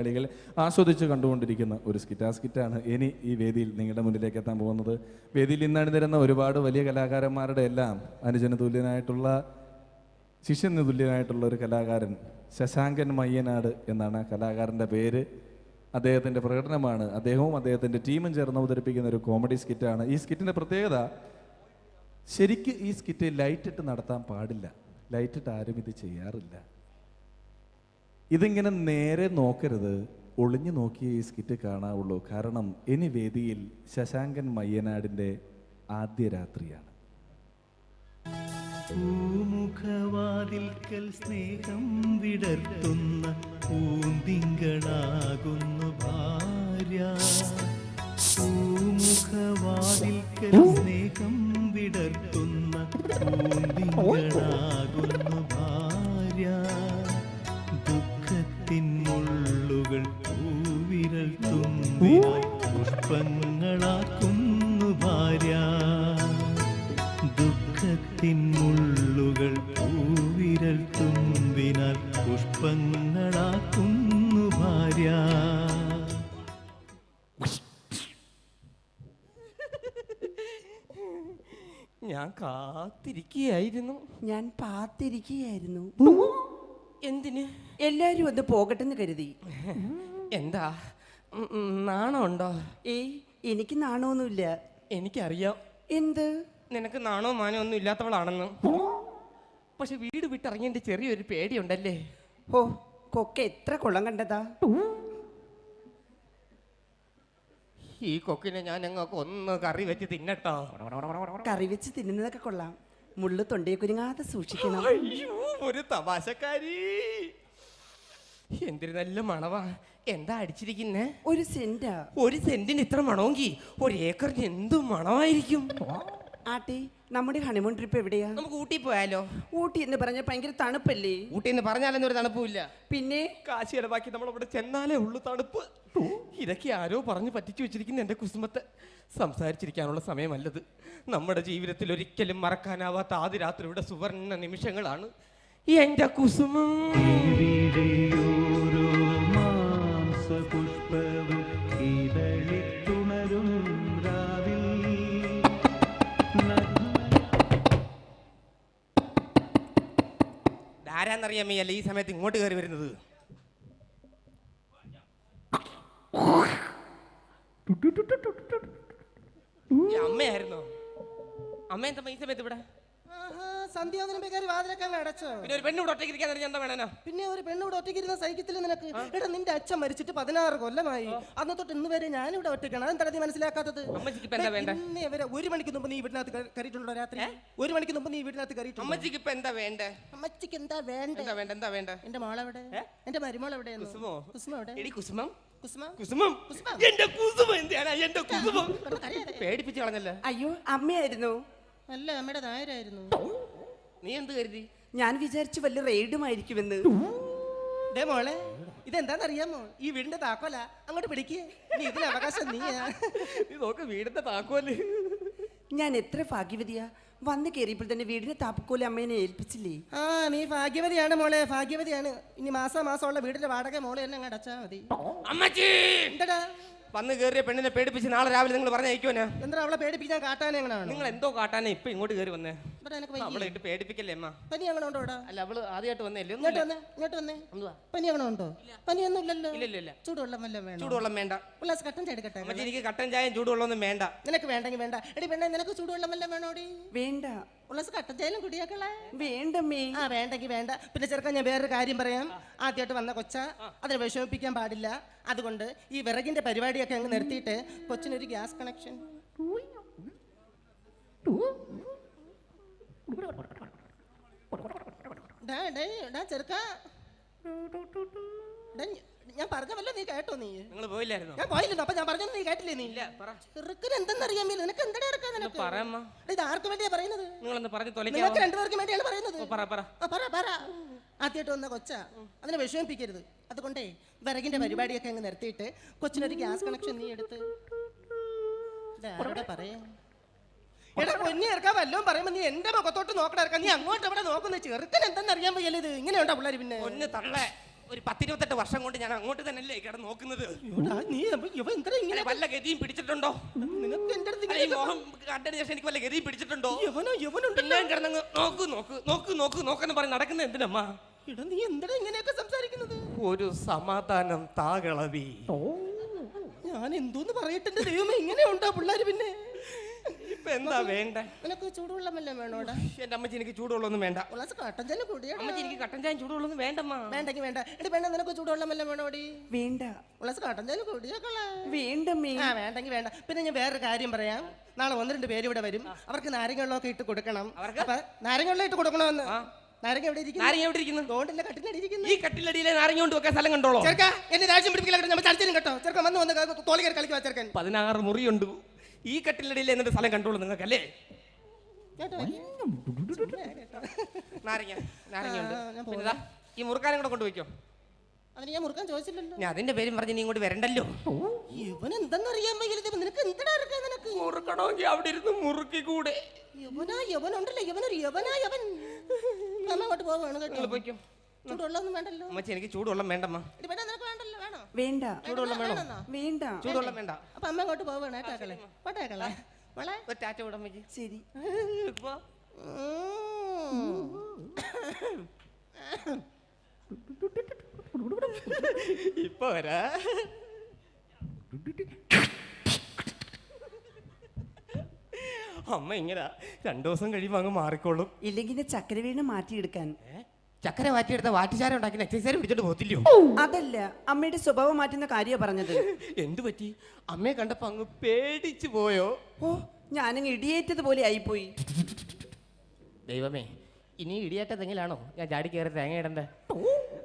കളികൾ ആസ്വദിച്ച് കണ്ടുകൊണ്ടിരിക്കുന്ന ഒരു സ്കിറ്റ്. ആ സ്കിറ്റാണ് ഇനി ഈ വേദിയിൽ നിങ്ങളുടെ മുന്നിലേക്ക് എത്താൻ പോകുന്നത്. വേദിയിൽ ഇന്ന് തരുന്ന ഒരുപാട് വലിയ കലാകാരന്മാരുടെ എല്ലാം അനുജന തുല്യനായിട്ടുള്ള, ശിഷ്യന് തുല്യനായിട്ടുള്ള ഒരു കലാകാരൻ ശശാങ്കൻ മയ്യനാട് എന്നാണ് കലാകാരൻ്റെ പേര്. അദ്ദേഹത്തിൻ്റെ പ്രകടനമാണ് അദ്ദേഹവും അദ്ദേഹത്തിൻ്റെ ടീമും ചേർന്ന് അവതരിപ്പിക്കുന്ന ഒരു കോമഡി സ്കിറ്റാണ്. ഈ സ്കിറ്റിൻ്റെ പ്രത്യേകത, ശരിക്ക് ഈ സ്കിറ്റ് ലൈറ്റിട്ട് നടത്താൻ പാടില്ല. ലൈറ്റിട്ട് ആരും ഇത് ചെയ്യാറില്ല. ഇതിങ്ങനെ നേരെ നോക്കരുത്, ഒളിഞ്ഞു നോക്കിയേ ഈ സ്കിറ്റ് കാണാവുള്ളൂ. കാരണം ഇനി വേദിയിൽ ശശാങ്കൻ മയ്യനാടിൻ്റെ ആദ്യ രാത്രിയാണ്. പൂമുഖവാതിൽക്കൽ സ്നേഹം വിടർത്തുന്ന പൂന്തിങ്കളാകുന്നു ഭാര്യ. പൂമുഖവാതിൽക്കൽ സ്നേഹം വിടർത്തുന്ന പൂന്തിങ്കളാകുന്നു ഭാര്യ. ദുഃഖത്തിൻ മുള്ളുകൾ പൂവിരൽ തുമ്പിനായി പുഷ്പങ്ങളാക്കുന്നു ഭാര്യ. ദുഃഖത്തിൻ മുള്ളുകൾ പൂവിരൽ തുമ്പിനാൽ പുഷ്പങ്ങളാക്കുന്നു ഭാര്യ. ഞാൻ കാത്തിരിക്കുകയായിരുന്നു. ഞാൻ പാത്തിരിക്കുകയായിരുന്നു. എന്തിന്? എല്ലാരും ഒന്ന് പോകട്ടെന്ന് കരുതി. എന്താ നാണമുണ്ടോ? ഏയ്, എനിക്ക് നാണമൊന്നുമില്ല. എനിക്കറിയാം എന്ത്? നിനക്ക് നാണോ മാനോ ഒന്നും ഇല്ലാത്തവളാണെന്ന്. പക്ഷെ വീട് വിട്ടിറങ്ങിയതിന്റെ ചെറിയൊരു പേടിയുണ്ടല്ലേ? ഓ, കൊക്ക എത്ര കൊള്ളം കണ്ടതാ. ഈ കൊക്കിനെ ഞാൻ ഞങ്ങൾക്ക് ഒന്ന് കറി വെച്ച് തിന്നട്ടോ. കറി വെച്ച് തിന്നുന്നതൊക്കെ കൊള്ളാം. മുള്ളു തൊണ്ടയെ കുരുങ്ങാതെ സൂക്ഷിക്കണം. അയ്യോ, ഒരു തമാശക്കാരി. എന്തൊരു നല്ല മണവാ. എന്താ അടിച്ചിരിക്കുന്നേ? ഒരു സെന്റാ. ഒരു സെന്റിന് ഇത്ര മണമെങ്കിൽ ഒരു ഏക്കറിന് എന്ത് മണമായിരിക്കും. ആട്ടി, നമ്മുടെ ഹണിമൂൺ ട്രിപ്പ് എവിടെയാ? നമുക്ക് ഊട്ടി പോയാലോ? ഊട്ടി എന്ന് പറഞ്ഞാൽ ഭയങ്കര തണുപ്പല്ലേ? ഊട്ടി എന്ന് പറഞ്ഞാലൊന്നും ഒരു തണുപ്പില്ല. പിന്നെ കാശി ഇടവാക്കി നമ്മൾ അവിടെ ചെന്നാലേ ഉള്ളു തണുപ്പ്. ഇതൊക്കെ ആരോ പറഞ്ഞു പറ്റിച്ചു വെച്ചിരിക്കുന്ന എൻ്റെ കുസുമത്തെ. സംസാരിച്ചിരിക്കാനുള്ള സമയമല്ലത്. നമ്മുടെ ജീവിതത്തിൽ ഒരിക്കലും മറക്കാനാവാത്ത ആദ്യ രാത്രിയുടെ സുവർണ്ണ നിമിഷങ്ങളാണ് എൻ്റെ കുസുമം. ആരാന്നറിയാമയ്യല്ല ഈ സമയത്ത് ഇങ്ങോട്ട് കയറി വരുന്നത്? അമ്മയായിരുന്നോ? അമ്മ എന്താ ഈ സമയത്ത് ഇവിടെ? പിന്നെ ഒരു പെണ്ണൂടെ ഒറ്റയ്ക്ക് എന്താ വേണോ? പിന്നെ ഒരു പെണ്ണൂടെ ഒറ്റയ്ക്കിരുന്ന സഹിക്കത്തില്ല നിനക്ക്? എടാ, നിന്റെ അച്ഛൻ മരിച്ചിട്ട് 16 കൊല്ലമായി. അന്ന് തൊട്ട് ഇന്ന് വരെ ഞാനിവിടെ ഒറ്റയ്ക്കാണ്. അതെന്താ നീ മനസ്സിലാക്കാത്തത്? അമ്മച്ചിക്ക് ഇപ്പൊ എന്താ വേണ്ടേ? ഒരു മണിക്ക് മുമ്പ് നീ വീട്ടിനകത്ത് കയറിയിട്ടുണ്ടോ? രാത്രി 1 മണിക്ക് മുമ്പ് നീ വീട്ടിനകത്ത് കയറിയിട്ടുണ്ടോ? അമ്മച്ചിക്ക് ഇപ്പൊ എന്താ വേണ്ടേ? അമ്മച്ചിക്ക് എന്താ വേണ്ടേ? എന്താ വേണ്ട? എന്റെ മോളെവിടെ? എന്റെ മരുമോൾ എവിടെയാണ്? കുസുമോ? കുസുമ എവിടെ? എടി കുസുമം, കുസുമം, കുസുമം, എന്റെ കുസുമം എന്താണ്? എന്റെ കുസുമം പേടിപ്പിച്ച് കളഞ്ഞല്ലേ? അയ്യോ, അമ്മയായിരുന്നു. അല്ല, അമ്മയുടെ നായരായിരുന്നു. നീ എന്ത് കരുതി? ഞാൻ വിചാരിച്ചു വല്ല റെയ്ഡുമായിരിക്കുമെന്ന്. ഡേ മോളെ, ഇതെന്താന്നറിയാമോ? ഈ വീടിന്റെ താക്കോല. അങ്ങോട്ട് പിടിക്കേ. നീ ഇതിന് അവകാശം നീ നോക്ക്, വീടിന്റെ താക്കോല്. ഞാൻ എത്ര ഭാഗ്യവതിയാ. വന്ന് കയറിയപ്പോൾ തന്നെ വീടിനെ താപ്പക്കോലെ അമ്മേനെ ഏൽപ്പിച്ചില്ലേ? ആ, നീ ഭാഗ്യവതിയാണ് മോളെ, ഭാഗ്യവതിയാണ്. ഇനി മാസമുള്ള വീടിന്റെ വാടക മോളെ തന്നെ അങ്ങ് അടച്ചാ മതി. അമ്മച്ചി, എന്താടാ? വന്ന് കയറിയ പെണ്ണിനെ പേടിപ്പിച്ച് നാളെ രാവിലെ നിങ്ങൾ പറഞ്ഞയക്കുവനാ? എന്താ അവളെ പേടിപ്പിക്കാൻ കാട്ടാനെ എങ്ങനെയാണ്? നിങ്ങൾ എന്തോ കാട്ടാനെ ഇപ്പൊ ഇങ്ങോട്ട് കയറി വന്നേ. അവളെ ഇട്ട് പേടിപ്പിക്കല്ലേ അമ്മ? പനി അങ്ങനെ ഉണ്ടോ? അല്ല, അവള് ആദ്യമായിട്ട് വന്നല്ലേ. ഇങ്ങോട്ട് വന്നേ. പനി അങ്ങനെ ഉണ്ടോ? പനിയൊന്നും ഇല്ലല്ലോ. ഇല്ല. ചൂടുവെള്ളം വല്ലതും വേണം? ചൂടുവെള്ളം വേണ്ട. ഉല്ലാസ് കട്ടൻ ചായ എടുക്കട്ടെ? അമ്മച്ചി, എനിക്ക് കട്ടൻ ചായയും ചൂടുവെള്ളമൊന്നും വേണ്ട. നിനക്ക് വേണ്ടെങ്കിൽ വേണ്ട. എടി പെണ്ണെ, നിനക്ക് ചൂടുവെള്ളം വല്ലതും വേണോടി? വേണ്ട. ഉല്ലാസ് കട്ടൻ ചായലും കുടിയാക്കളെ? വേണ്ടമ്മേ. ആ, വേണ്ടെങ്കിൽ വേണ്ട. പിന്നെ ചെറുക്കാൻ ഞാൻ വേറൊരു കാര്യം പറയാം. ആദ്യമായിട്ട് വന്ന കൊച്ച, അതിനെ വിഷമിപ്പിക്കാൻ പാടില്ല. അതുകൊണ്ട് ഈ വിറകിന്റെ പരിപാടിയൊക്കെ അങ്ങ് നിർത്തിയിട്ട് കൊച്ചിനൊരു ഗ്യാസ് കണക്ഷൻ. ചെറുക്ക, ഞാൻ പറഞ്ഞല്ലോ, നീ കേട്ടോ? നിങ്ങൾ പോയില്ലായിരുന്നു? ഞാൻ പോയില്ലല്ലോ. അപ്പൊ ഞാൻ പറഞ്ഞത് നീ കേട്ടില്ലേ? നീ ഇല്ല. ചെറുക്കന് എന്തെന്നറിയാൻ മേലും. നിനക്ക് എന്താ എടുക്കാൻ? ഇത് ആർക്ക് വേണ്ടിയാ പറയുന്നത്? നിങ്ങൾക്ക് രണ്ടുപേർക്കും വേണ്ടിയാണ് പറയുന്നത്. ആദ്യമായിട്ട് വന്ന കൊച്ച, അതിനെ വിഷമിപ്പിക്കരുത്. അതുകൊണ്ടേ വിറകിന്റെ പരിപാടിയൊക്കെ അങ്ങ് നിർത്തിയിട്ട് കൊച്ചിനൊരു ഗ്യാസ് കണക്ഷൻ നീ എടുത്ത്. ആരോടെ പറയാ? എടാ പൊന്നി ഇറക്കാൻ വല്ലതും പറയുമ്പോ നീ എന്റെ മുഖത്തോട്ട് നോക്കണ ഇറക്കാൻ. നീ അങ്ങോട്ട് എവിടെ നോക്കുന്ന? ചെറുക്കൻ എന്തെന്ന് അറിയാൻ വയ്യല്ലേ? ഇത് ഇങ്ങനെയുണ്ടോ പിള്ളേർ? പിന്നെ ഒന്ന് തള്ളേ, ഒരു 10-28 വർഷം കൊണ്ട് ഞാൻ അങ്ങോട്ട് തന്നെയല്ലേ കിടന്ന് നോക്കുന്നത്. എടാ, നീ ഇവ എന്തിനാ ഇങ്ങനെ അല്ലെ, വല്ല ഗതിയും പിടിച്ചിട്ടുണ്ടോ? നിനക്ക് എന്റെ അടുത്ത് അല്ലെ, ഈ മോഹം കണ്ടതിന് ശേഷം എനിക്ക് വല്ല ഗതിയും പിടിച്ചിട്ടുണ്ടോ? യവനുണ്ട്. പിന്നെ കിടന്നങ്ങ് നോക്കെന്ന് പറഞ്ഞ് നടക്കുന്നത് എന്തിനമ്മ? എടാ, നീ എന്തിനാ ഇങ്ങനെയൊക്കെ സംസാരിക്കുന്നത്? ഒരു സമാധാനം താകളവി. ഞാൻ എന്തോന്ന് പറയട്ടെ എന്റെ ദൈവമേ, ഇങ്ങനെ ഉണ്ടോ പിള്ളേര്? പിന്നെ ഇപ്പൊ എന്താ വേണ്ടേ? നിനക്ക് ചൂടുവെള്ളമല്ലേ വേണോടാ? എന്റെ അമ്മച്ചി എനിക്ക് ചൂടുവെള്ളമൊന്നും വേണ്ട. ഉള്ളാസ് കട്ടൻ ചായ കുടിയാ. അമ്മച്ചി എനിക്ക് കട്ടൻ ചായ ചൂടുവെള്ളമൊന്നും വേണ്ടമ്മ. വേണ്ടെങ്കിൽ വേണ്ട. എടി വേണ്ട, നിനക്ക് ചൂടുവെള്ളമല്ലേ വേണോടി? വേണ്ട ഉള്ളാസ് കട്ടൻ ചായ കുടിയാക്കളെ. വേണ്ടമ്മേ. ആ വേണ്ടെങ്കിൽ വേണ്ട. പിന്നെ ഞാൻ വേറൊരു കാര്യം പറയാം. നാളെ 1-2 പേര് ഇവിടെ വരും. അവർക്ക് നാരങ്ങവെള്ളമൊക്കെ ഇട്ട് കൊടുക്കണം. അപ്പൊ നാരങ്ങവെള്ളം ഇട്ട് കൊടുക്കണമെന്ന്. നാരങ്ങ എവിടെ ഇരിക്കുന്നു? നാരങ്ങ എവിടെ ഇരിക്കുന്നു? തോണ്ടില്ല, കട്ടിലടി ഇരിക്കുന്നു. ഈ കട്ടിലടിയിലെ നാരങ്ങ കൊണ്ട് വെക്കാൻ സ്ഥലം കണ്ടോളൂ. ചെറുക്ക എന്നെ രാജ്യം പിടിപ്പിക്കല, നമ്മൾ ചടിച്ചിരും കേട്ടോ. ചെറുക്കൻ വന്ന് തോളി കയറി കളിക്കുക. ചെറുക്കൻ 16 മുറിയുണ്ട്. ഈ കട്ടിലടിയിൽ എന്നിട്ട് സ്ഥലം കണ്ടോളൂ നിങ്ങൾക്കല്ലേ? നാരങ്ങ നാരങ്ങയുണ്ട്. ഞാൻ പിന്നെ ദാ, ഈ മുറുക്കാനും കൂടെ കൊണ്ടുപോയിക്കോ. അതിന് ഞാൻ മുറുക്കാൻ ചോദിച്ചില്ലല്ലോ. ഞാൻ അതിന്റെ പേരും പറഞ്ഞ് നീ ഇങ്ങോട്ട് വരണ്ടല്ലോ. ഇവൻ എന്തെന്നറിയാൻ വയ്യത്? നിനക്ക് എന്തിനാ ഇറക്കാൻ? നിനക്ക് മുറുക്കണമെങ്കിൽ അവിടെ ഇരുന്ന് മുറുക്കി കൂടെ. യവനുണ്ടല്ലോ, യവനൊരു യവൻ. അമ്മ അങ്ങോട്ട് പോവാണ് കേട്ടോ. പോയിക്കോ. ചൂടുവെള്ളമൊന്നും വേണ്ടല്ലോ. അമ്മച്ചി എനിക്ക് ചൂടുവെള്ളം വേണ്ടമ്മ. ഇത് വേണ്ട, നിനക്ക് വേണ്ടല്ലോ? വേണോ? വേണ്ട ചൂടുവെള്ളം വേണോ? വേണ്ട ചൂടുവെള്ളം വേണ്ട. അപ്പൊ അമ്മ അങ്ങോട്ട് പോവാണ് കേട്ടാക്കളെ. പോട്ടേക്കളെ മോളെ. ഒരു ടാറ്റ വിടാൻ അമ്മച്ചി. ശരി. ഇപ്പൊ ഇപ്പൊ വരാ. അമ്മ ഇങ്ങനെ 2 ദിവസം കഴിയുമ്പോ അങ്ങ് മാറിക്കോളും. ഇല്ലെങ്കിൽ ചക്കര വീണ് മാറ്റിയെടുക്കാൻ. ചക്കര വാറ്റിയെടുത്ത വാറ്റുചാരം ഉണ്ടാക്കി എക്സസൈസ് പിടിച്ചിട്ട് പോത്തില്ലയോ? അതല്ല, അമ്മയുടെ സ്വഭാവം മാറ്റുന്ന കാര്യമാണ് പറഞ്ഞത്. എന്തു പറ്റി? അമ്മയെ കണ്ടപ്പോ അങ്ങ് പേടിച്ചു പോയോ? ഓ, ഞാനങ്ങ് ഇടിയേറ്റതുപോലെ ആയിപ്പോയി. ദൈവമേ, ഇനി ഇടിയേറ്റതെങ്കിലാണോ ഞാൻ ചാടി കയറി തേങ്ങ ഇടണ്ടേ?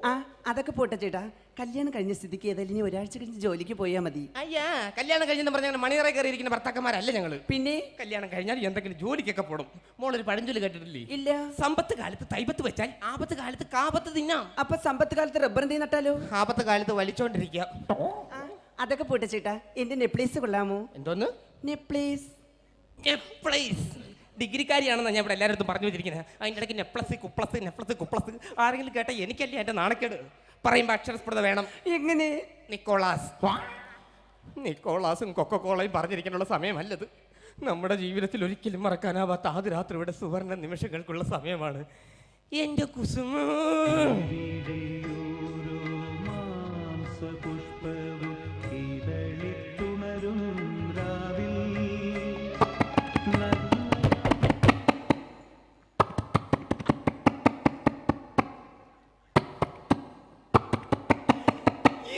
ആ, അതൊക്കെ പോട്ടെ ചേട്ടാ. കല്യാണം കഴിഞ്ഞ സ്ഥിതിക്ക് ഏതായാലും ഇനി ഒരാഴ്ച കഴിഞ്ഞ് ജോലിക്ക് പോയാൽ മതി. അയ്യാ, കല്യാണം കഴിഞ്ഞെന്ന് പറഞ്ഞാൽ മണിയറ കയറി ഇരിക്കുന്ന ഭർത്താക്കന്മാരല്ല ഞങ്ങള്. പിന്നെ കല്യാണം കഴിഞ്ഞാൽ എന്തെങ്കിലും ജോലിക്കൊക്കെ പോടും. മോളൊരു പഴഞ്ചൊല്ലി കേട്ടിട്ടില്ലേ? ഇല്ല. സമ്പത്ത് കാലത്ത് തൈപത്ത് വെച്ചാൽ ആപത്ത് കാലത്ത് കാപത്ത് തിന്നാം. അപ്പൊ സമ്പത്ത് കാലത്ത് റബ്ബർ തീ നട്ടാലോ? ആപത്ത് കാലത്ത് വലിച്ചോണ്ടിരിക്കുക. ആ, അതൊക്കെ പോട്ടെ ചേട്ടാ. എന്റെ നെപ്ലേസ് കൊള്ളാമോ? എന്തോന്ന് നെപ്ലേസ്? ഡിഗ്രിക്കാരിയാണെന്നാ ഞാൻ ഇവിടെ എല്ലാവരും പറഞ്ഞു വെച്ചിരിക്കുന്നത്. അതിൻ്റെ ഇടയ്ക്ക് നെപ്ലസ് ആരെങ്കിലും കേട്ടാൽ എനിക്കല്ലേ എൻ്റെ നാണക്കേട്. പറയുമ്പോൾ അക്ഷരസ്ഫുടത വേണം. എങ്ങനെ? നിക്കോളാസും കൊക്കക്കോളയും പറഞ്ഞിരിക്കാനുള്ള സമയമല്ലത്. നമ്മുടെ ജീവിതത്തിൽ ഒരിക്കലും മറക്കാനാവാത്ത ആദ്യ രാത്രി ഇവിടെ സുവർണ നിമിഷങ്ങൾക്കുള്ള സമയമാണ്. എൻ്റെ കുസുമ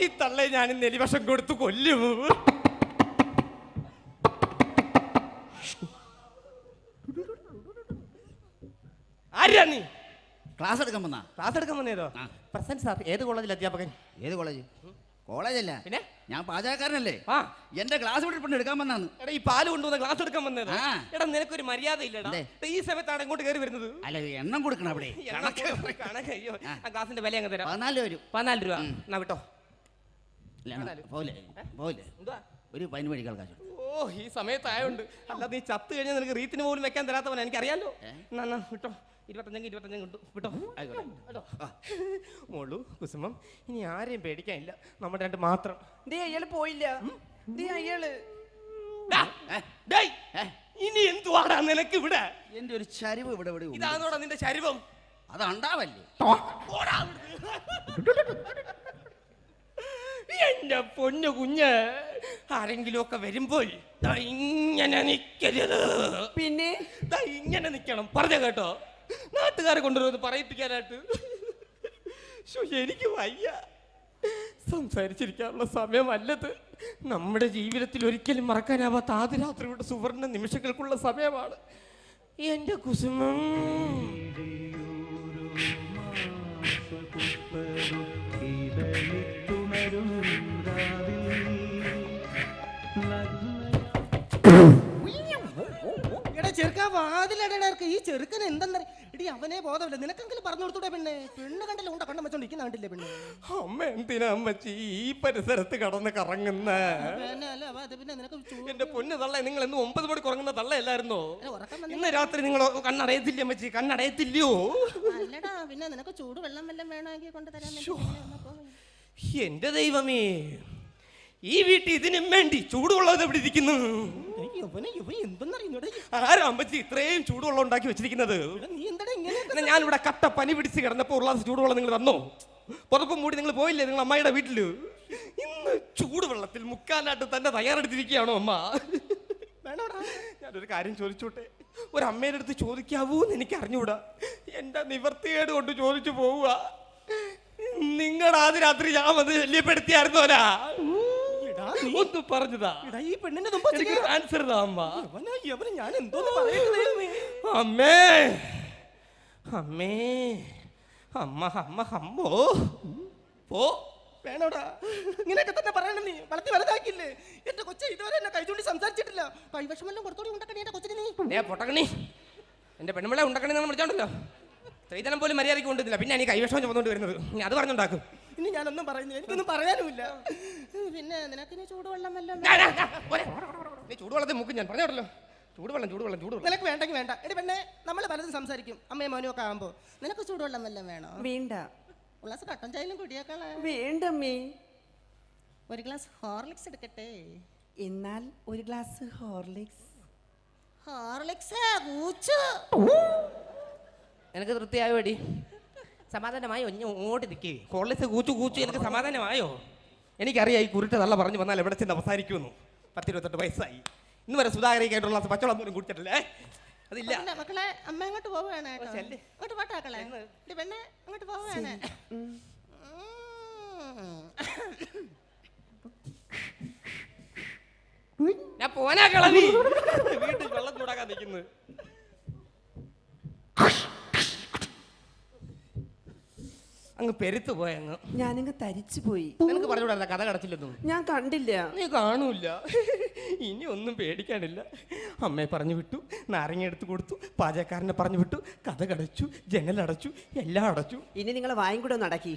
ഈ തള്ളെ ഞാൻ നെലിവശം കൊടുത്തു കൊല്ലും. ആരാ നീ? ക്ലാസ് എടുക്കാൻ വന്നാ? ക്ലാസ് എടുക്കാൻ വന്നേരോ? Present sir. ഏത് കോളേജിൽ അധ്യാപകൻ? ഏത് കോളേജ്? കോളേജല്ല, പിന്നെ ഞാൻ പാചകക്കാരനല്ലേ. ആ, എന്റെ ക്ലാസ് ഇവിടെ എടുക്കാൻ വന്നാണ്. എടാ, ഈ പാല് കൊണ്ടുവന്ന ക്ലാസ് എടുക്കാൻ വന്നേരോ? ആ. എടാ, നിനക്കൊരു മര്യാദ ഇല്ലടാ. എന്തേ? ഈ സമയത്താണ് ഇങ്ങോട്ട് കയറി വരുന്നത്. അല്ല, എണ്ണം കൊടുക്കണം അവിടെ. കണക്കയ്യോ, ആ ക്ലാസിന്റെ വില അങ്ങ് തരാം. 14 വരും. 14 രൂപ. എന്നാ വിട്ടോ. പോലെ എന്തുവാ? ഒരു 15 മണിക്കാൾ കാശ്. ഓ, ഈ സമയത്തായോണ്ട്. അല്ലാതെ നീ ചത്ത് കഴിഞ്ഞാൽ നിനക്ക് റീത്തിന് പോലും വെക്കാൻ തരാത്തവൻ എനിക്കറിയാലോ. എന്നാ വിട്ടോ. 25 കിട്ടും. വിട്ടോ. കേട്ടോ. മോളു, കുസുമം, ഇനി ആരെയും പേടിക്കാനില്ല. നമ്മുടെ 2 മാത്രം. ദേ അയാള് പോയില്ല. ദേ അയാള്. ഡാ, ഡേയ്, ഇനി എന്തുവാടാ നിനക്ക് ഇവിടെ? എന്റെ ഒരു ചരിവ് ഇവിടെ ഇവിടെ ഉണ്ട്. ഇതാണോടാ നിന്റെ ശരീരം? അതുണ്ടാവല്ലേ? എന്റെ പൊന്നു കുഞ്ഞ്, ആരെങ്കിലും ഒക്കെ വരുമ്പോൾ ദാ ഇങ്ങനെ നിക്കരുത്. പിന്നെ ദാ ഇങ്ങനെ നിക്കണം. പറഞ്ഞ കേട്ടോ? നാട്ടുകാരെ കൊണ്ടുവരുന്നത് പറയിപ്പിക്കാനായിട്ട്. എനിക്ക് വയ്യ. സംസാരിച്ചിരിക്കാനുള്ള സമയമല്ലത്. നമ്മുടെ ജീവിതത്തിൽ ഒരിക്കലും മറക്കാനാവാത്ത ആദ്യ രാത്രിയുടെ സുവർണ നിമിഷങ്ങൾക്കുള്ള സമയമാണ്. എന്റെ കുസുമം. എടാ ചെറുക്കാ, വാതിലടക്ക്. ഈ ചെറുക്കൻ എന്തെന്ന ഇടി, അവനെ ബോധമില്ല. നിനക്കെങ്കിലും പറഞ്ഞു കൊടുത്തൂടെ? പെണ്ണ് കണ്ടല്ലോ, ഉണ്ട കണ്ണം വെച്ചോണ്ടിരിക്കുന്ന കണ്ടില്ലേ പെണ്ണ്? അമ്മ എന്തിനാ അമ്മച്ചി ഈ പരിസരത്ത് കടന്ന് കറങ്ങുന്ന? പിന്നെ നിനക്ക് എന്റെ പൊന്ന് തള്ള, നിങ്ങൾ എന്ന് 9 മണിക്ക് ഉറങ്ങുന്ന തള്ളയല്ലായിരുന്നോ? ഉറക്കം വന്നില്ല. ഇന്ന് രാത്രി നിങ്ങൾ കണ്ണടയത്തില്ലേ അമ്മച്ചി? കണ്ണടയത്തില്ലയോ? അല്ലടാ, പിന്നെ നിനക്ക് ചൂട് വെള്ളം വല്ലതും വേണമെങ്കിൽ കൊണ്ടുതരാൻ വേണ്ടി എന്റെ ദൈവമേ, ഈ വീട്ടിൽ ഇതിനും വേണ്ടി ചൂടുവെള്ളം എവിടെ ഇരിക്കുന്നു? എന്തെന്നറിയുന്നോടെ ആരാ അമ്മച്ചി ഇത്രയും ചൂടുവെള്ളം ഉണ്ടാക്കി വെച്ചിരിക്കുന്നത്? നീ എന്താ ഇങ്ങനെ ഞാനിവിടെ കട്ട പനി പിടിച്ച് കിടന്നപ്പോൾ ഉള്ള ചൂടുവെള്ളം നിങ്ങൾ തന്നോ? പുറപ്പം മൂടി നിങ്ങൾ പോയില്ലേ നിങ്ങൾ അമ്മയുടെ വീട്ടില്? ഇന്ന് ചൂടുവെള്ളത്തിൽ മുക്കാനായിട്ട് തന്നെ തയ്യാറെടുത്തിരിക്കുകയാണോ അമ്മ? വേണോടാ? ഞാനൊരു കാര്യം ചോദിച്ചോട്ടെ? ഒരു അമ്മയുടെ അടുത്ത് ചോദിക്കാവൂ എന്ന് എനിക്ക് അറിഞ്ഞൂടാ. എന്റെ നിവർത്തിയേട് കൊണ്ട് ചോദിച്ചു പോവുക. നിങ്ങളുടെ ആദ്യ രാത്രി ഞാൻ വന്ന് ശല്യപ്പെടുത്തിയായിരുന്നോരാ? ഒന്ന് പറഞ്ഞതാ. ഈ പെണ്ണിന്റെ ആൻസർ താ അമ്മ. ഞാൻ എന്തോന്ന് പറയുന്നത്? അമ്മേ അമ്മേ അമ്മ അമ്മ അമ്മോ പോ. വേണോടാ? ഇങ്ങനെയൊക്കെ തന്നെ പറയണം. നീ വളർത്തി വലുതാക്കില്ലേ? എന്റെ കൊച്ചെ ഇതുവരെ എന്നെ കൈചൂണ്ടി സംസാരിച്ചിട്ടില്ല. കൈവശമെല്ലാം കൊടുത്തോടി ഉണ്ടാക്കണേ എന്റെ കൊച്ചിന്. നീ പൊട്ടക്കണി എന്റെ പെണ്ണുമ്പിളെ ഉണ്ടാക്കണി നമ്മൾ വിളിച്ചോണ്ടല്ലോ. സ്ത്രീധനം പോലും മര്യാദയ്ക്ക് കൊണ്ടുവന്നില്ല. പിന്നെ ഈ കൈവശം ചുമന്നുകൊണ്ട് വരുന്നത്. നീ അത് പറഞ്ഞുണ്ടാക്കും. ഇനി ഞാനൊന്നും പറയുന്നില്ല. എനിക്കൊന്നും പറയാനുമില്ല. പിന്നെ നിനക്ക് നീ ചൂടുവെള്ളം വല്ലതും നീ ചൂടുവെള്ളത്തിൽ മുക്കും. ഞാൻ പറഞ്ഞോട്ടല്ലോ, ചൂടുവെള്ളം ചൂടുവെള്ളം ചൂടുവെള്ളം. നിനക്ക് വേണ്ടെങ്കിൽ വേണ്ട. എടി പെണ്ണെ, നമ്മൾ പലതും സംസാരിക്കും അമ്മയും മോനും ഒക്കെ ആകുമ്പോ. നിനക്ക് ചൂടുവെള്ളം വല്ലതും വേണോ? വേണ്ട. ഗ്ലാസ് കട്ടൻ ചായയിലും കുടിയാക്കളെ. വേണ്ടമ്മേ. ഒരു ഗ്ലാസ് ഹോർലിക്സ് എടുക്കട്ടെ? എന്നാൽ ഒരു ഗ്ലാസ് ഹോർലിക്സ്. ഹോർലിക്സ് കൂച്ചു. എനിക്ക് തൃപ്തിയായോ എടി? സമാധാനമായോ? ഇങ്ങോട്ട് നിൽക്കേ. ഹോർലിക്സ് കൂച്ചു കൂച്ചു എനിക്ക് സമാധാനമായോ? എനിക്കറിയാം ഈ കുരുട്ട് നല്ല പറഞ്ഞു വന്നാൽ എവിടെ ചെന്ന് അവസാനിക്കുമെന്നു. 10-28 വയസ്സായി. ഇന്ന് വരെ സുധാകരയ്ക്കായിട്ടുള്ള പച്ചവെള്ളം പോലും കുടിച്ചിട്ടില്ലേ? അതില്ല മക്കളെ. അമ്മ അങ്ങോട്ട് പോവുകയാണ്. അങ്ങോട്ട് പോട്ടാക്കളെ. പെണ്ണെ അങ്ങോട്ട് പോവുകയാണ്. ഞാൻ പോനാ കളവി. വീട്ടിൽ വെള്ളം ചൂടാക്കാൻ നിൽക്കുന്നു. അങ്ങ് പെരുത്തു പോയങ്ങ്. ഞാനങ്ങ് തരിച്ചു പോയി. നിനക്ക് പറഞ്ഞുകൂടാ കഥ കടച്ചില്ലെന്നും? ഞാൻ കണ്ടില്ല. നീ കാണൂല. ഇനി ഒന്നും പേടിക്കാനില്ല. അമ്മയെ പറഞ്ഞു വിട്ടു, നാരങ്ങ എടുത്തു കൊടുത്തു, പാചകക്കാരനെ പറഞ്ഞു വിട്ടു, കഥ കടച്ചു, ജനലടച്ചു, എല്ലാം അടച്ചു. ഇനി നിങ്ങളെ വായും കൂടെ ഒന്ന് അടക്കി.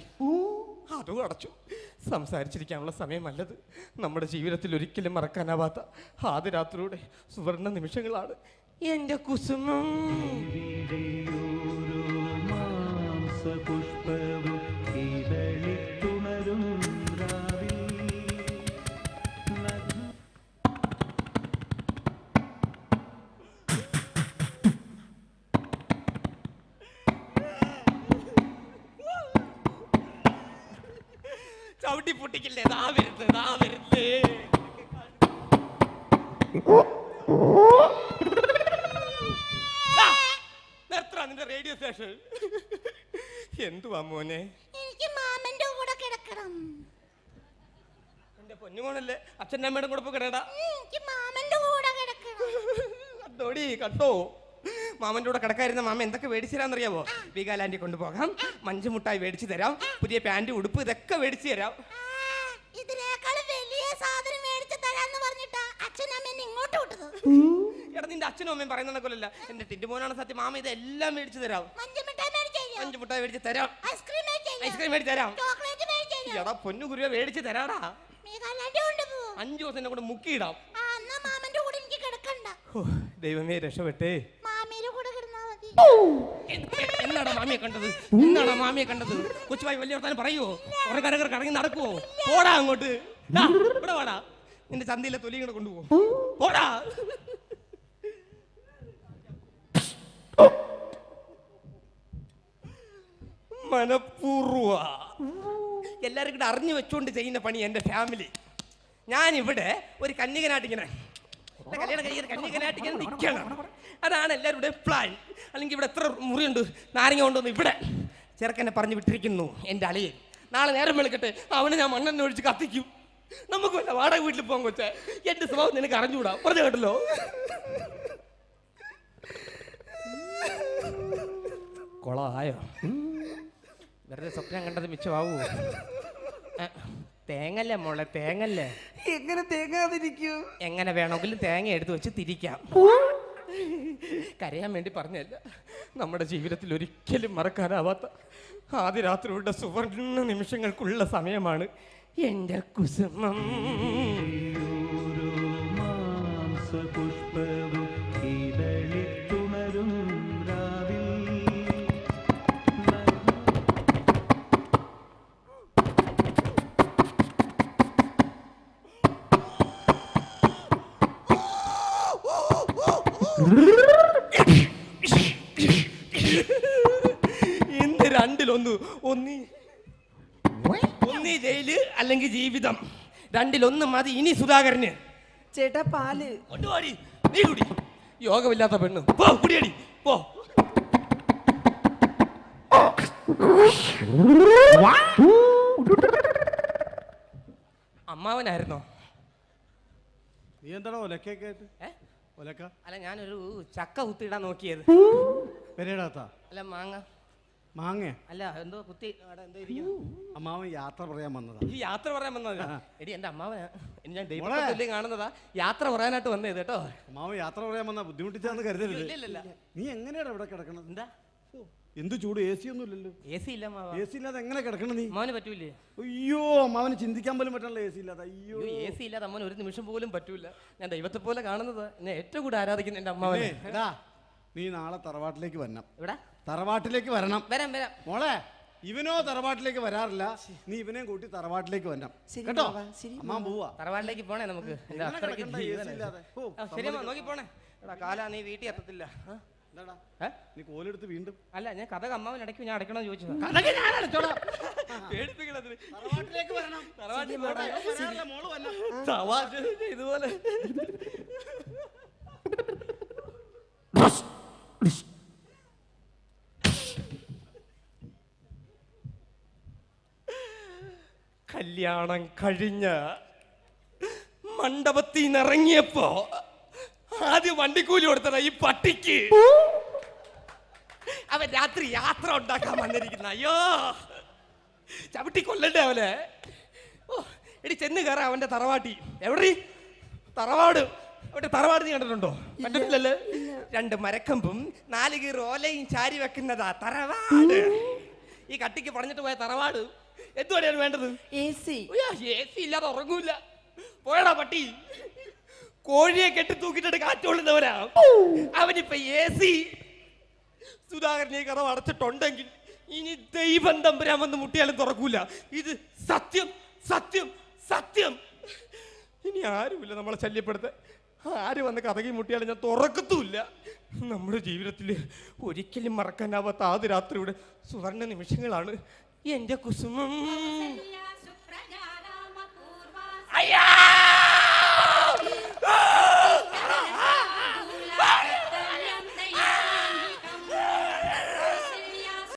അതും അടച്ചു. സംസാരിച്ചിരിക്കാനുള്ള സമയമല്ലത്. നമ്മുടെ ജീവിതത്തിൽ ഒരിക്കലും മറക്കാനാവാത്ത ആദ്യ രാത്രിയുടെ സുവർണ നിമിഷങ്ങളാണ് എന്റെ കുസുമം. പുഷ്പവും ഇതളിത്തുണരും രാവിൽ. ചവിട്ടി പൊട്ടിക്കില്ലേ? ദാ വരുത്ത്, ദാ വരുത്ത്. നിർത്തടാ നിന്റെ റേഡിയോ സ്റ്റേഷൻ. എന്തുവാ മോനെ? എനിക്ക് മാമന്റെ കൂടെ കിടക്കണം. എന്റെ പൊന്നുമോനല്ലേ? അച്ഛൻ്റെ അമ്മയുടെ കൂടെ പോയി കിടടാ. എനിക്ക് മാമന്റെ കൂടെ കിടക്കണം. കണ്ടോടി കണ്ടോ? മാമന്റെ കൂടെ കിടക്കായിരുന്ന മാമ എന്തൊക്കെ മേടിച്ചു തരാന്നറിയാവോ? വീഗാലാൻഡിൽ കൊണ്ടുപോകാം, മഞ്ചുമുട്ടായി മേടിച്ചു തരാം, പുതിയ പാന്റ് ഉടുപ്പ് ഇതൊക്കെ മേടിച്ചു തരാം. ഇതിനേക്കാളും വലിയ സാധനം മേടിച്ചു തരാന്ന് പറഞ്ഞിട്ടാ അച്ഛനും അമ്മേനെ ഇങ്ങോട്ട് വിട്ടത്. എടാ നിന്റെ അച്ഛനും അമ്മയും പറയുന്ന കൊല്ലല്ല. എന്റെ ടിന്റുമോനാണ് സത്യം. മാമ ഇതെല്ലാം മേടിച്ചു തരാം. മഞ്ചുമുട്ടായി മേടിച്ച് തരാം, ഐസ്ക്രീം മേടിച്ചു തരാം. എടാ പൊന്നു കുരുവ മേടിച്ചു തരാടാ. 5 ദിവസം എന്നെ കൂടെ മുക്കിയിടാം. ദൈവമേ രക്ഷപ്പെട്ടേ. എന്നാടാ മാമിയെ കണ്ടത്? എന്നാടാ മാമിയെ കണ്ടത്? കൊച്ചുമായി വലിയ വർത്താനം പറയുവോ? കുറെ കരകർ കടങ്ങി നടക്കുവോ? പോടാ അങ്ങോട്ട്. ഇവിടെ വാടാ. നിന്റെ ചന്തയിലെ തൊലി കൂടെ കൊണ്ടുപോ. പോടാ. മനഃപൂർവ്വ എല്ലാവരും കൂടെ അറിഞ്ഞു വെച്ചുകൊണ്ട് ചെയ്യുന്ന പണി എൻ്റെ ഫാമിലി. ഞാനിവിടെ ഒരു കന്യകനായിട്ടിങ്ങനെ കല്യാണം കഴിക്കുന്ന കന്യകനായിട്ടിങ്ങനെ നിൽക്കണം. അതാണ് എല്ലാവരുടെയും പ്ലാൻ. അല്ലെങ്കിൽ ഇവിടെ എത്ര മുറിയുണ്ട്? നാരങ്ങ കൊണ്ടുവന്ന് ഇവിടെ ചെറുക്കനെ പറഞ്ഞു വിട്ടിരിക്കുന്നു എൻ്റെ അളിയൻ. നാളെ നേരം വെളുക്കട്ടെ അവനെ ഞാൻ മണ്ണെണ്ണ ഒഴിച്ച് കത്തിക്കും. നമുക്ക് വല്ല വാടക വീട്ടിൽ പോകാൻ കൊച്ചേ. എൻ്റെ സ്വഭാവം നിനക്ക് അറിഞ്ഞുകൂടാ. പറഞ്ഞു കേട്ടല്ലോ. കൊളമായോ? വെറുതെ സ്വപ്നം കണ്ടത് മിച്ചമാവൂ. തേങ്ങല്ലേ മോളെ, തേങ്ങല്ലേ. എങ്ങനെ തേങ്ങാതിരിക്കൂ? എങ്ങനെ വേണമെങ്കിലും തേങ്ങ എടുത്ത് വെച്ച് തിരിക്കാം. കരയാൻ വേണ്ടി പറഞ്ഞല്ല. നമ്മുടെ ജീവിതത്തിൽ ഒരിക്കലും മറക്കാനാവാത്ത ആദ്യ രാത്രിയുടെ സുവർണ നിമിഷങ്ങൾക്കുള്ള സമയമാണ് എൻ്റെ കുസുമം. പുഷ്പവും ഇതളിത്തുണരും രാവിൽ. ഇന്ന് രണ്ടിലൊന്ന്, ഒന്നി ജയില് അല്ലെങ്കിൽ ജീവിതം. രണ്ടിലൊന്ന് മതി ഇനി സുധാകരന്. ചേട്ടാ പാല്. കൊണ്ടുപോടി, നീ കുടി. യോഗമില്ലാത്ത പെണ്ണ്, പോ കുടിയടി, പോ. അമ്മാവനായിരുന്നോ? നീ എന്താണ് ഒലക്കൊക്കെ ആയിട്ട്? ഒലക്ക അല്ല, ഞാനൊരു ചക്ക കുത്തിയിടാൻ നോക്കിയത്. പെരേടാത്താ അല്ല, മാങ്ങ. മാങ്ങ അല്ല, എന്തോ കുത്തി അവിടെ എന്തോ ഇരിക്കുന്നു. അമ്മാവൻ യാത്ര പറയാൻ വന്നതാ. ഈ യാത്ര പറയാൻ വന്നതാ? എടി, എന്റെ അമ്മാവനാ. ഇനി ഞാൻ ദൈവത്തെ കാണുന്നതാ. യാത്ര പറയാനായിട്ട് വന്നത് കേട്ടോ. അമ്മാവൻ യാത്ര പറയാൻ വന്ന ബുദ്ധിമുട്ടിച്ചാന്ന് കരുതരുത്. ഇല്ല. നീ എങ്ങനെയാണ് ഇവിടെ കിടക്കണത്? എന്താ എന്ത് ചൂട്? എ സി ഒന്നും ഇല്ലല്ലോ. എ സി ഇല്ല മാവ. എ സി ഇല്ലാതെ എങ്ങനെ കിടക്കണം നീ? അമ്മാവന് പറ്റൂലേ? അയ്യോ, അമ്മാവന് ചിന്തിക്കാൻ പോലും പറ്റണല്ലോ എ സി ഇല്ലാതെ. അയ്യോ, എ സി ഇല്ലാതെ അമ്മൻ ഒരു നിമിഷം പോലും പറ്റൂല. ഞാൻ ദൈവത്തെ പോലെ കാണുന്നത്. എന്നെ ഏറ്റവും കൂടുതൽ ആരാധിക്കുന്ന എന്റെ അമ്മാവനെ. എടാ, നീ നാളെ തറവാട്ടിലേക്ക് വരണം. ഇവിടെ തറവാട്ടിലേക്ക് വരണം. വരാം. മോളെ, ഇവനോ തറവാട്ടിലേക്ക് വരാറില്ല. നീ ഇവനെയും കൂട്ടി തറവാട്ടിലേക്ക് വരണം ശരി കേട്ടോ. മാവാ, ശരി അമ്മാൻ പോവാ. തറവാട്ടിലേക്ക് പോണേ നമുക്ക്. എന്റെ എങ്ങനെ അത്രയ്ക്ക് കിടക്കണ്ട AC ജീവനാ. ഇല്ലാതെ? ഓ, ശരി അമ്മ, നോക്കി പോണേ. എടാ കാലാ, നീ വീട്ടിൽ എത്തത്തില്ല. എന്താടാ, ഏ? നീ കോലെടുത്ത് വീണ്ടും അല്ല, ഞാൻ കഥ അമ്മാവൻ ഇടയ്ക്ക് ഞാൻ അടയ്ക്കണമെന്ന് ചോദിച്ചത്. പേടിപ്പിക്കണത്. തറവാട്ടിലേക്ക് വരണം. തറവാട്ടിൽ മാവാ, വരാറില്ല, മോള് വരണം. തമാശ ഇതുപോലെ. കല്യാണം കഴിഞ്ഞ മണ്ഡപത്തിൽ നിന്ന് ഇറങ്ങിയപ്പോ ആദ്യം വണ്ടിക്കൂലി കൊടുത്തതാ ഈ പട്ടിക്ക്. അവൻ രാത്രി യാത്ര ഉണ്ടാക്കാൻ വന്നിരിക്കുന്ന. അയ്യോ, ചവിട്ടി കൊല്ലണ്ടേ അവനെ. ഓ, എടി ചെന്ന് കയറാ അവന്റെ തറവാട്ടി. എവിടെ തറവാട്? അവന്റെ തറവാട് നീ കണ്ടിട്ടുണ്ടോ? കണ്ടിട്ടില്ലല്ലോ. 2 മരക്കമ്പും 4 കീറ് ഓലയും ചാരി വെക്കുന്നതാ തറവാട്. ഈ കട്ടിക്ക് പറഞ്ഞിട്ട് പോയ തറവാട് എന്തുവാണ് വേണ്ടത്? A C. എ സി ഇല്ലാതെ ഉറങ്ങൂല. പോയടാ പട്ടി. കോഴിയെ കെട്ടി തൂക്കിട്ടിട്ട് കാറ്റുകൊള്ളുന്നവരാ അവനിപ്പോ എ സി. സുധാകരനെ കഥ അടച്ചിട്ടുണ്ടെങ്കിൽ ഇനി ദൈവം തമ്പുരാൻ വന്ന് മുട്ടിയാലും തുറക്കൂല. ഇത് സത്യം, സത്യം, സത്യം. ഇനി ആരുമില്ല നമ്മളെ ശല്യപ്പെടുത്താൻ. ആര് വന്ന് കഥകി മുട്ടിയാലും ഞാൻ തുറക്കത്തുമില്ല. നമ്മുടെ ജീവിതത്തിൽ ഒരിക്കലും മറക്കാനാവാത്ത ആദ്യ രാത്രിയുടെ സുവർണ നിമിഷങ്ങളാണ് എന്റെ കുസുമം. അയ്യാ,